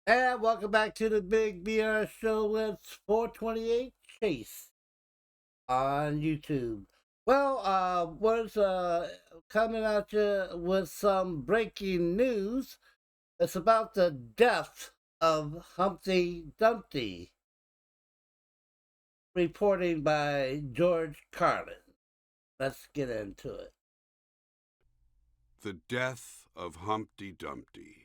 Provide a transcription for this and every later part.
And welcome back to the Big BR Show. It's 428 Chase on YouTube. Well, was coming at you with some breaking news. It's about the death of Humpty Dumpty, reporting by George Carlin. Let's get into it. The Death of Humpty Dumpty.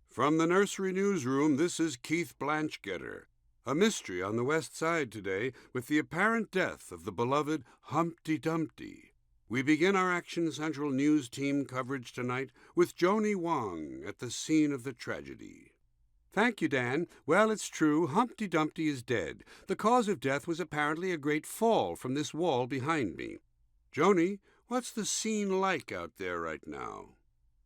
From the nursery newsroom, this is Keith Blanchgetter. A mystery on the West Side today with the apparent death of the beloved Humpty Dumpty. We begin our Action Central News Team coverage tonight with Joni Wong at the scene of the tragedy. Thank you, Dan. Well, it's true. Humpty Dumpty is dead. The cause of death was apparently a great fall from this wall behind me. Joni, what's the scene like out there right now?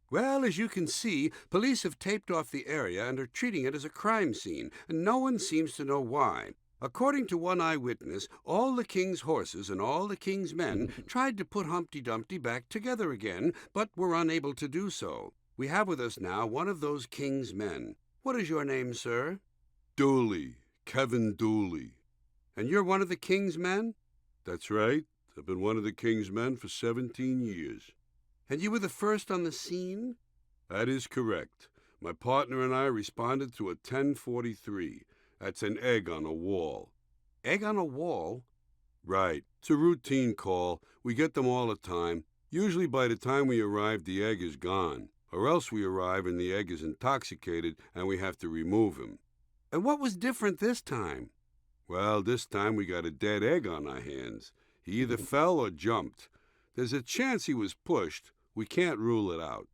Well, as you can see, police have taped off the area and are treating it as a crime scene, and no one seems to know why. According to one eyewitness, all the king's horses and all the king's men tried to put Humpty Dumpty back together again, but were unable to do so. We have with us now one of those king's men. What is your name, sir? Dooley, Kevin Dooley. And you're one of the king's men? That's right. I've been one of the king's men for 17 years. And you were the first on the scene? That is correct. My partner and I responded to a 1043. That's an egg on a wall. Egg on a wall? Right. It's a routine call. We get them all the time. Usually by the time we arrive, the egg is gone. Or else we arrive and the egg is intoxicated and we have to remove him. And what was different this time? Well, this time we got a dead egg on our hands. He either fell or jumped. There's a chance he was pushed. We can't rule it out.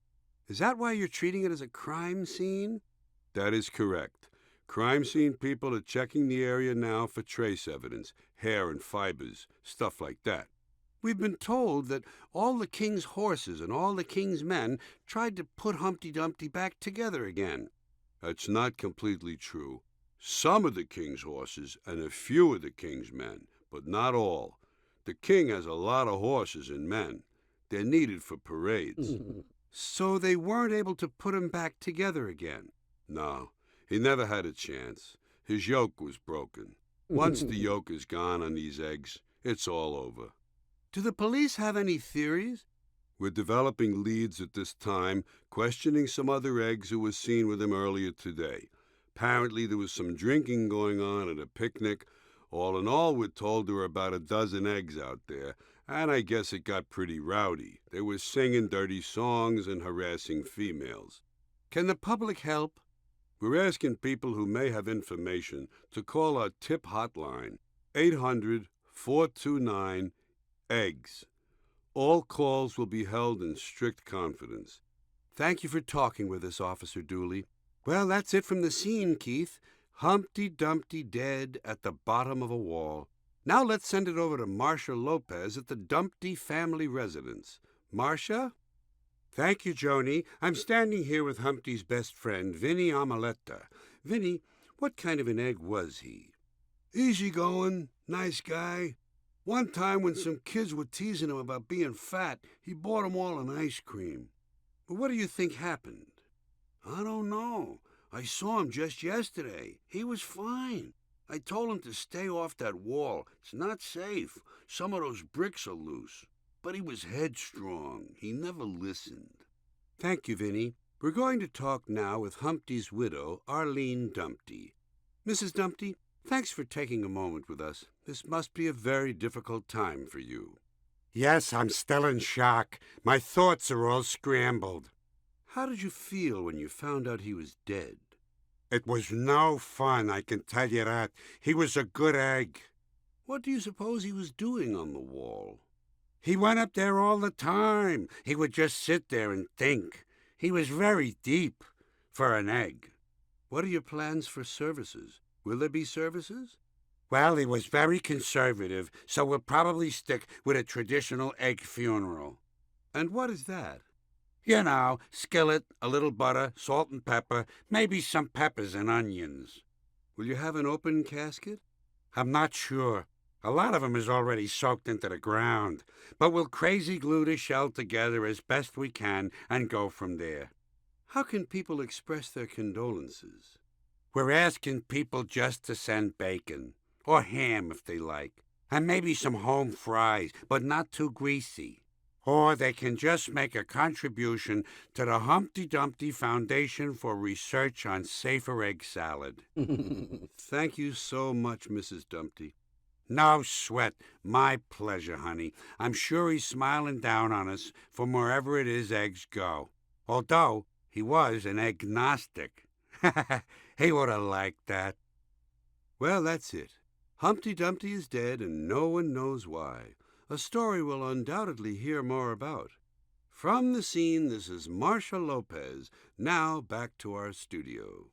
Is that why you're treating it as a crime scene? That is correct. Crime scene people are checking the area now for trace evidence, hair and fibers, stuff like that. We've been told that all the king's horses and all the king's men tried to put Humpty Dumpty back together again. That's not completely true. Some of the king's horses and a few of the king's men, but not all. The king has a lot of horses and men. They're needed for parades. So they weren't able to put him back together again? No, he never had a chance. His yoke was broken. Once the yoke is gone on these eggs, it's all over. Do the police have any theories? We're developing leads at this time, questioning some other eggs who were seen with him earlier today. Apparently there was some drinking going on at a picnic. All in all, we're told there were about a dozen eggs out there, and I guess it got pretty rowdy. They were singing dirty songs and harassing females. Can the public help? We're asking people who may have information to call our tip hotline, 800-429-EGGS. All calls will be held in strict confidence. Thank you for talking with us, Officer Dooley. Well, that's it from the scene, Keith. Humpty Dumpty dead at the bottom of a wall. Now let's send it over to Marcia Lopez at the Dumpty family residence. Marcia? Thank you, Joni. I'm standing here with Humpty's best friend, Vinny Amaletta. Vinny, what kind of an egg was he? Easygoing, nice guy. One time when some kids were teasing him about being fat, he bought them all an ice cream. But what do you think happened? I don't know. I saw him just yesterday. He was fine. I told him to stay off that wall. It's not safe. Some of those bricks are loose. But he was headstrong. He never listened. Thank you, Vinny. We're going to talk now with Humpty's widow, Arlene Dumpty. Mrs. Dumpty, thanks for taking a moment with us. This must be a very difficult time for you. Yes, I'm still in shock. My thoughts are all scrambled. How did you feel when you found out he was dead? It was no fun, I can tell you that. He was a good egg. What do you suppose he was doing on the wall? He went up there all the time. He would just sit there and think. He was very deep for an egg. What are your plans for services? Will there be services? Well, he was very conservative, so we'll probably stick with a traditional egg funeral. And what is that? You know, skillet, a little butter, salt and pepper, maybe some peppers and onions. Will you have an open casket? I'm not sure. A lot of 'em is already soaked into the ground, but we'll crazy glue the shell together as best we can and go from there. How can people express their condolences? We're asking people just to send bacon, or ham if they like, and maybe some home fries, but not too greasy. Or they can just make a contribution to the Humpty Dumpty Foundation for Research on Safer Egg Salad. Thank you so much, Mrs. Dumpty. No sweat. My pleasure, honey. I'm sure he's smiling down on us from wherever it is eggs go. Although he was an agnostic. He would have liked that. Well, that's it. Humpty Dumpty is dead and no one knows why. A story we'll undoubtedly hear more about. From the scene, this is Marcia Lopez. Now back to our studio.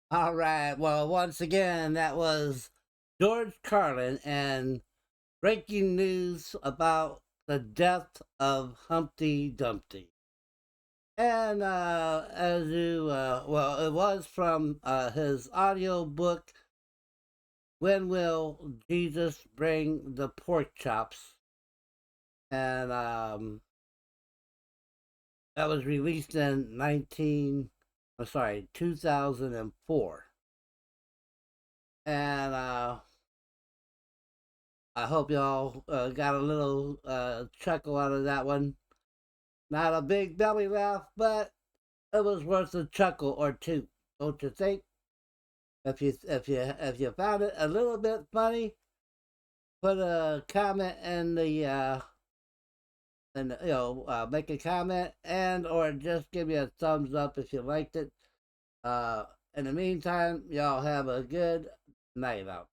All right. Well, once again, that was George Carlin and breaking news about the death of Humpty Dumpty. And as you, well, it was from his audiobook, When Will Jesus Bring the Pork Chops? And that was released in 2004. And I hope y'all got a little chuckle out of that one. Not a big belly laugh, but it was worth a chuckle or two, don't you think? If you found it a little bit funny, put a comment in the make a comment and or just give me a thumbs up if you liked it. In the meantime, y'all have a good night out.